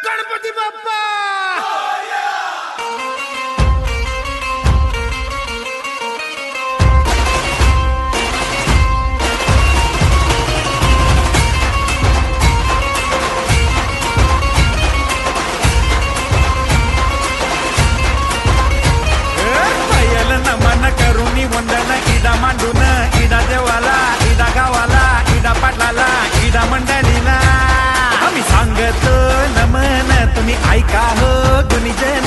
गणपती बाप्पा नमन करुणी वंदन इडा मांडून इडा देवाला इडा गावाला इडा पाटलाला इडा मंडळीला आम्ही सांगतो नमन तुम्ही ऐका हो गुणीजन